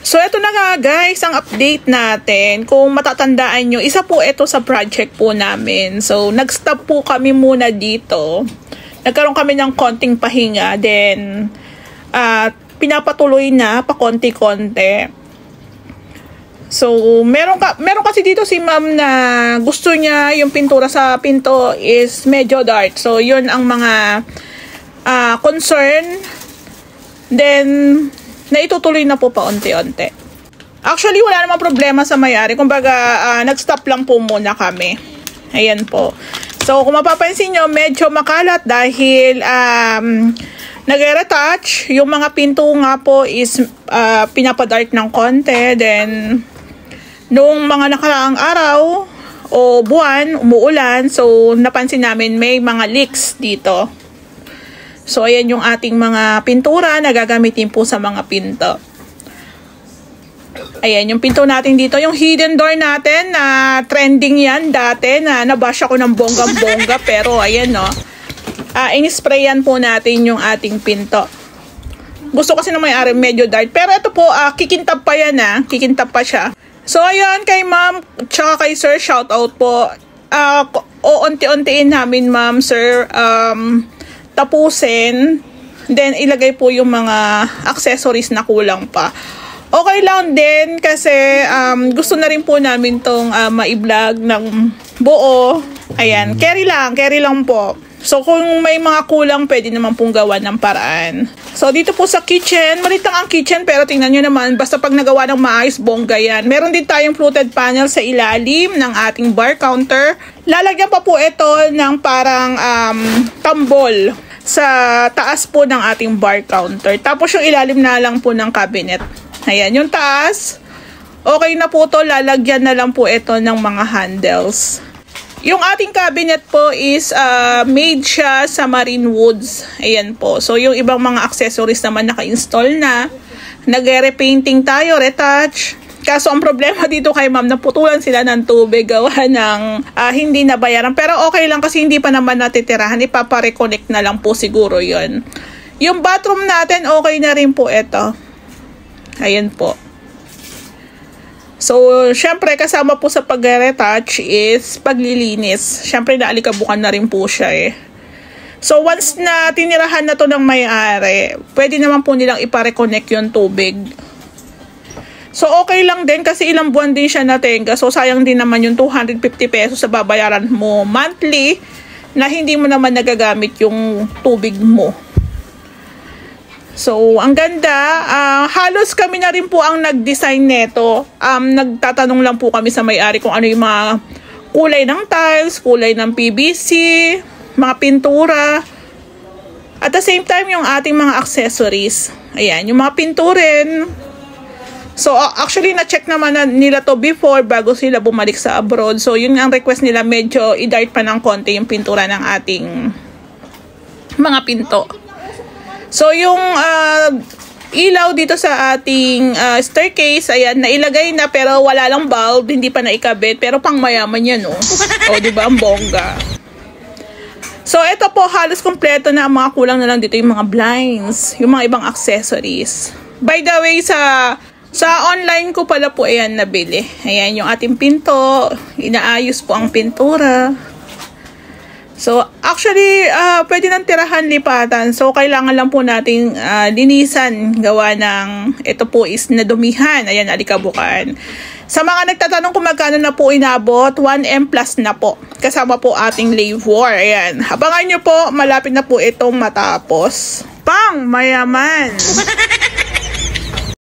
So, ito na nga guys, ang update natin. Kung matatandaan nyo, isa po ito sa project po namin. So, nag-stop po kami muna dito. Nagkaroon kami ng konting pahinga. Then, pinapatuloy na pa konti-konti. So, meron kasi dito si ma'am na gusto niya yung pintura sa pinto is medyo dark. So, yun ang mga concern. Then, naitutuloy na po paunti-unti. Actually, wala namang problema sa may-ari. Kumbaga, nag-stop lang po muna kami. Ayan po. So, kung mapapansin nyo, medyo makalat dahil nag-retouch. Yung mga pinto nga po is pinapadark ng konti. Then, nung mga nakaraang araw o buwan, umuulan. So, napansin namin may mga leaks dito. So, ayan yung ating mga pintura na gagamitin po sa mga pinto. Ayan, yung pinto natin dito. Yung hidden door natin na trending yan dati na nabash ako ng bonggang-bongga. Pero, ayan no. In-sprayan po natin yung ating pinto. Gusto kasi na may-ari medyo dark. Pero ito po, kikintab pa yan Kikintab pa siya. So, ayan, kay ma'am, tsaka kay sir, shout out po. Unti-untiin namin, ma'am, sir, tapusin, then ilagay po yung mga accessories na kulang pa. Okay lang din kasi gusto na rin po namin tong ma-vlog ng buo. Ayan, carry lang po. So kung may mga kulang, pwede naman pong gawa ng paraan. So dito po sa kitchen, malit lang ang kitchen pero tingnan nyo naman, basta pag nagawa ng maayos, bongga yan. Meron din tayong fluted panel sa ilalim ng ating bar counter. Lalagyan pa po ito ng parang tambol sa taas po ng ating bar counter. Tapos yung ilalim na lang po ng cabinet. Ayan, yung taas, okay na po to. Lalagyan na lang po ito ng mga handles. Yung ating cabinet po is made siya sa marine woods. Ayan po. So, yung ibang mga accessories naman naka-install na. Nag-repainting tayo, retouch. Kaso ang problema dito kay ma'am, naputulan sila ng tubig gawa ng hindi nabayaran. Pero okay lang kasi hindi pa naman natitirahan. Ipapa-reconnect na lang po siguro yon. Yung bathroom natin, okay na rin po ito. Ayan po. So, syempre kasama po sa pag-retouch is paglilinis. Syempre naalikabukan na rin po siya So, once na tinirahan na to ng may-ari, pwede naman po nilang ipa-reconnect yung tubig. So, okay lang din kasi ilang buwan din siya natenga. So, sayang din naman yung 250 pesos sa babayaran mo monthly na hindi mo naman nagagamit yung tubig mo. So, ang ganda. Halos kami na rin po ang nag-design neto. Nagtatanong lang po kami sa may-ari kung ano yung mga kulay ng tiles, kulay ng PVC, mga pintura. At the same time, yung ating mga accessories. Ayan, yung mga pinturin. So, actually, na-check naman nila to before bago sila bumalik sa abroad. So, yun ang request nila. Medyo i-dark pa ng konti yung pintura ng ating mga pinto. So, yung ilaw dito sa ating staircase, ayan, nailagay na pero wala lang bulb. Hindi pa naikabit. Pero pang mayaman yan, no? O, diba? Ang bongga. So, ito po, halos kompleto na. Ang mga kulang na lang dito yung mga blinds. Yung mga ibang accessories. By the way, sa online ko pala po ayan nabili. Ayan yung ating pinto. Inaayos po ang pintura. So, actually, pwede nang tirahan, lipatan. So, kailangan lang po nating linisan. Gawa ng, ito po is nadumihan. Ayan, alikabukan. Sa mga nagtatanong kung magkano na po inabot, 1M plus na po. Kasama po ating labor. Ayan. Abangan nyo po, malapit na po itong matapos. Pang mayaman!